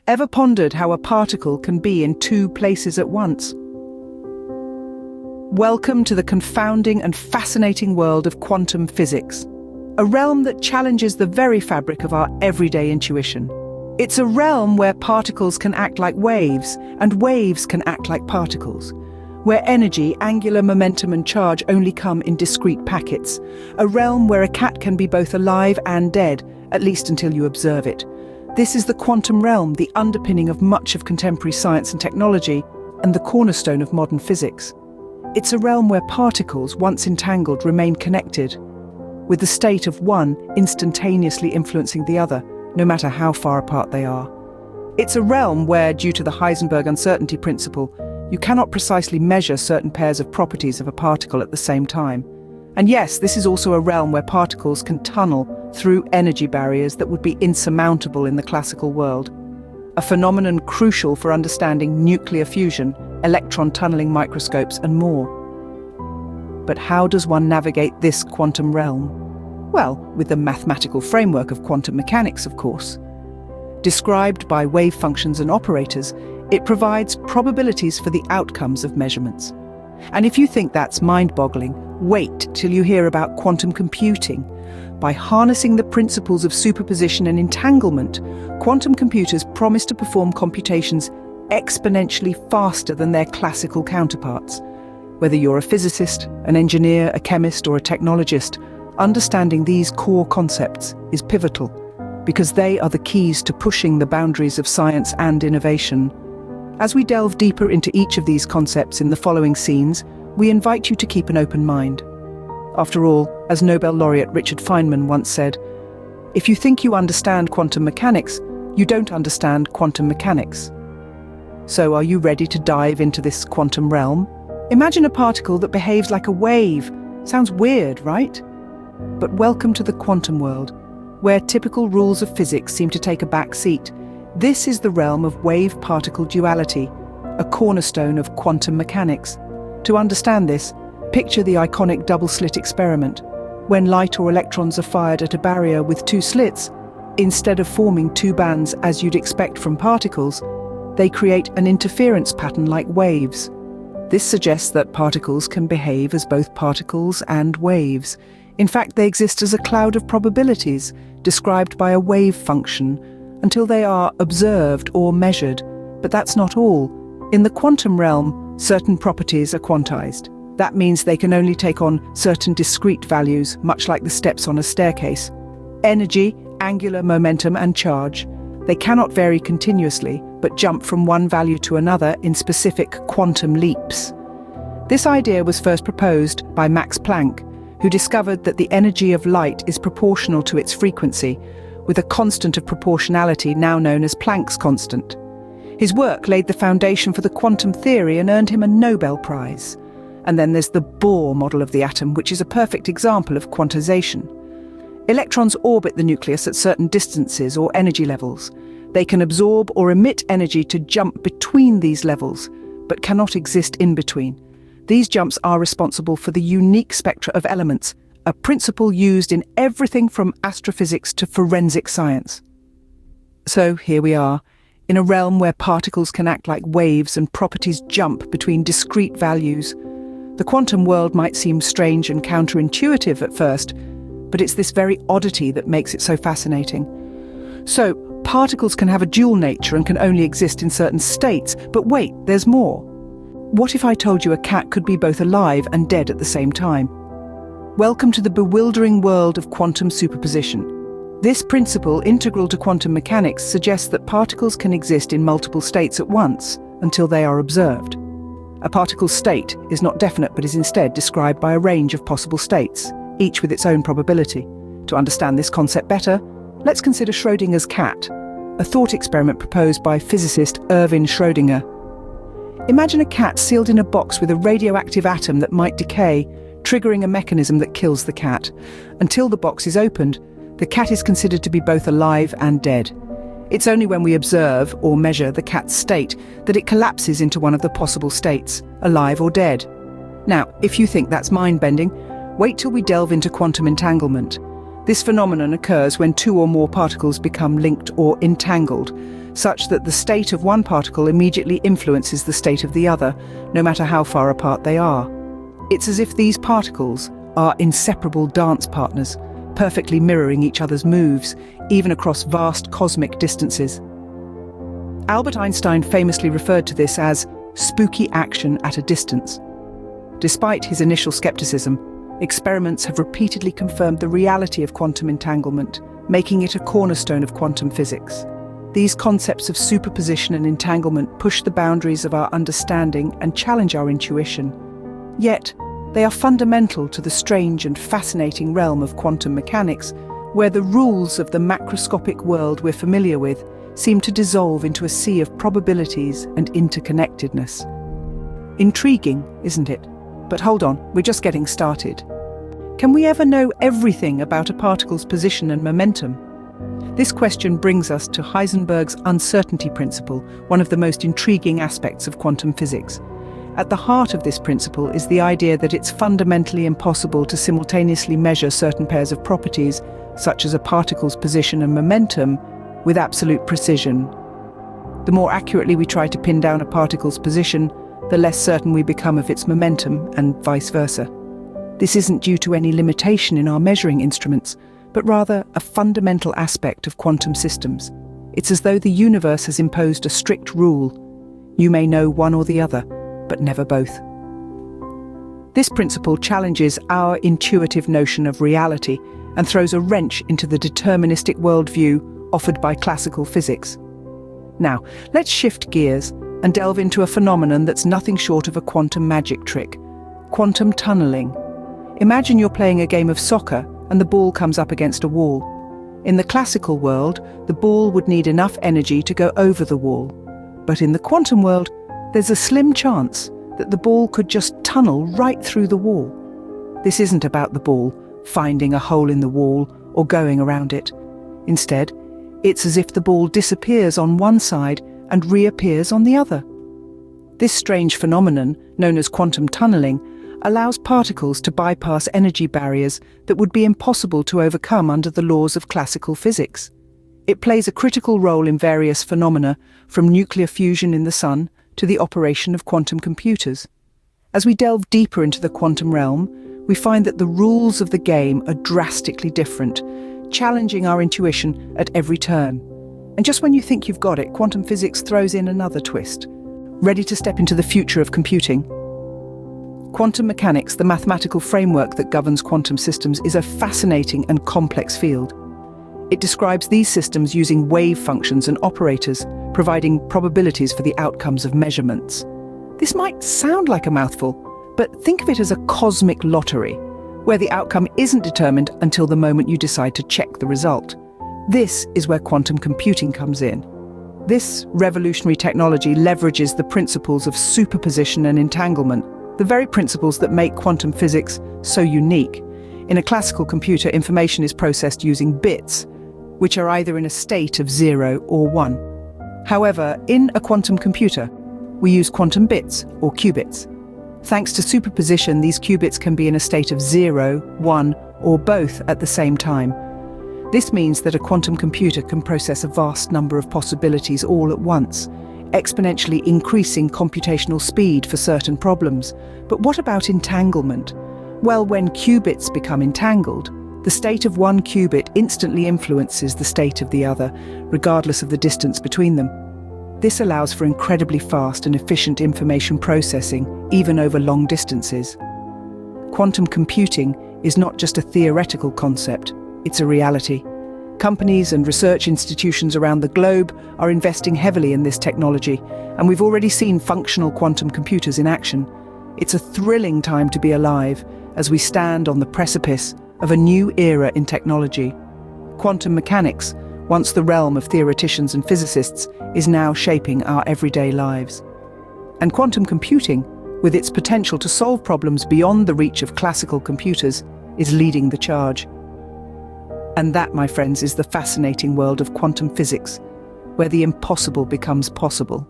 Ever pondered how a particle can be in two places at once? Welcome to the confounding and fascinating world of quantum physics, a realm that challenges the very fabric of our everyday intuition. It's a realm where particles can act like waves, and waves can act like particles, where energy, angular momentum and charge only come in discrete packets, a realm where a cat can be both alive and dead, at least until you observe it. This is the quantum realm, the underpinning of much of contemporary science and technology, and the cornerstone of modern physics. It's a realm where particles, once entangled, remain connected, with the state of one instantaneously influencing the other, no matter how far apart they are. It's a realm where, due to the Heisenberg uncertainty principle, you cannot precisely measure certain pairs of properties of a particle at the same time. And yes, this is also a realm where particles can tunnel through energy barriers that would be insurmountable in the classical world. A phenomenon crucial for understanding nuclear fusion, electron tunneling microscopes, and more. But how does one navigate this quantum realm? Well, with the mathematical framework of quantum mechanics, of course. Described by wave functions and operators, it provides probabilities for the outcomes of measurements. And if you think that's mind-boggling, wait till you hear about quantum computing. By harnessing the principles of superposition and entanglement, quantum computers promise to perform computations exponentially faster than their classical counterparts. Whether you're a physicist, an engineer, a chemist, or a technologist, understanding these core concepts is pivotal, because they are the keys to pushing the boundaries of science and innovation. As we delve deeper into each of these concepts in the following scenes, we invite you to keep an open mind. After all, as Nobel laureate Richard Feynman once said, "If you think you understand quantum mechanics, you don't understand quantum mechanics." So are you ready to dive into this quantum realm? Imagine a particle that behaves like a wave. Sounds weird, right? But welcome to the quantum world, where typical rules of physics seem to take a back seat. This is the realm of wave-particle duality, a cornerstone of quantum mechanics. To understand this, picture the iconic double-slit experiment. When light or electrons are fired at a barrier with two slits, instead of forming two bands as you'd expect from particles, they create an interference pattern like waves. This suggests that particles can behave as both particles and waves. In fact, they exist as a cloud of probabilities, described by a wave function, until they are observed or measured. But that's not all. In the quantum realm, certain properties are quantized. That means they can only take on certain discrete values, much like the steps on a staircase. Energy, angular momentum, and charge. They cannot vary continuously, but jump from one value to another in specific quantum leaps. This idea was first proposed by Max Planck, who discovered that the energy of light is proportional to its frequency, with a constant of proportionality now known as Planck's constant. His work laid the foundation for the quantum theory and earned him a Nobel Prize. And then there's the Bohr model of the atom, which is a perfect example of quantization. Electrons orbit the nucleus at certain distances or energy levels. They can absorb or emit energy to jump between these levels, but cannot exist in between. These jumps are responsible for the unique spectra of elements, a principle used in everything from astrophysics to forensic science. So here we are, in a realm where particles can act like waves and properties jump between discrete values. The quantum world might seem strange and counterintuitive at first, but it's this very oddity that makes it so fascinating. So, particles can have a dual nature and can only exist in certain states, but wait, there's more. What if I told you a cat could be both alive and dead at the same time? Welcome to the bewildering world of quantum superposition. This principle, integral to quantum mechanics, suggests that particles can exist in multiple states at once until they are observed. A particle's state is not definite but is instead described by a range of possible states, each with its own probability. To understand this concept better, let's consider Schrödinger's cat, a thought experiment proposed by physicist Erwin Schrödinger. Imagine a cat sealed in a box with a radioactive atom that might decay, triggering a mechanism that kills the cat. Until the box is opened, the cat is considered to be both alive and dead. It's only when we observe or measure the cat's state that it collapses into one of the possible states, alive or dead. Now, if you think that's mind-bending, wait till we delve into quantum entanglement. This phenomenon occurs when two or more particles become linked or entangled, such that the state of one particle immediately influences the state of the other, no matter how far apart they are. It's as if these particles are inseparable dance partners, perfectly mirroring each other's moves, even across vast cosmic distances. Albert Einstein famously referred to this as spooky action at a distance. Despite his initial skepticism, experiments have repeatedly confirmed the reality of quantum entanglement, making it a cornerstone of quantum physics. These concepts of superposition and entanglement push the boundaries of our understanding and challenge our intuition. Yet, they are fundamental to the strange and fascinating realm of quantum mechanics, where the rules of the macroscopic world we're familiar with seem to dissolve into a sea of probabilities and interconnectedness. Intriguing, isn't it? But hold on, we're just getting started. Can we ever know everything about a particle's position and momentum? This question brings us to Heisenberg's uncertainty principle, one of the most intriguing aspects of quantum physics. At the heart of this principle is the idea that it's fundamentally impossible to simultaneously measure certain pairs of properties, such as a particle's position and momentum, with absolute precision. The more accurately we try to pin down a particle's position, the less certain we become of its momentum, and vice versa. This isn't due to any limitation in our measuring instruments, but rather a fundamental aspect of quantum systems. It's as though the universe has imposed a strict rule. You may know one or the other, but never both. This principle challenges our intuitive notion of reality and throws a wrench into the deterministic worldview offered by classical physics. Now, let's shift gears and delve into a phenomenon that's nothing short of a quantum magic trick: quantum tunneling. Imagine you're playing a game of soccer and the ball comes up against a wall. In the classical world, the ball would need enough energy to go over the wall. But in the quantum world, there's a slim chance that the ball could just tunnel right through the wall. This isn't about the ball finding a hole in the wall or going around it. Instead, it's as if the ball disappears on one side and reappears on the other. This strange phenomenon, known as quantum tunneling, allows particles to bypass energy barriers that would be impossible to overcome under the laws of classical physics. It plays a critical role in various phenomena, from nuclear fusion in the Sun to the operation of quantum computers. As we delve deeper into the quantum realm, we find that the rules of the game are drastically different, challenging our intuition at every turn. And just when you think you've got it, quantum physics throws in another twist. Ready to step into the future of computing? Quantum mechanics, the mathematical framework that governs quantum systems, is a fascinating and complex field. It describes these systems using wave functions and operators, providing probabilities for the outcomes of measurements. This might sound like a mouthful, but think of it as a cosmic lottery, where the outcome isn't determined until the moment you decide to check the result. This is where quantum computing comes in. This revolutionary technology leverages the principles of superposition and entanglement, the very principles that make quantum physics so unique. In a classical computer, information is processed using bits, which are either in a state of 0 or 1. However, in a quantum computer, we use quantum bits, or qubits. Thanks to superposition, these qubits can be in a state of 0, 1, or both at the same time. This means that a quantum computer can process a vast number of possibilities all at once, exponentially increasing computational speed for certain problems. But what about entanglement? Well, when qubits become entangled, the state of one qubit instantly influences the state of the other, regardless of the distance between them. This allows for incredibly fast and efficient information processing, even over long distances. Quantum computing is not just a theoretical concept, it's a reality. Companies and research institutions around the globe are investing heavily in this technology, and we've already seen functional quantum computers in action. It's a thrilling time to be alive as we stand on the precipice of a new era in technology. Quantum mechanics, once the realm of theoreticians and physicists, is now shaping our everyday lives. And quantum computing, with its potential to solve problems beyond the reach of classical computers, is leading the charge. And that, my friends, is the fascinating world of quantum physics, where the impossible becomes possible.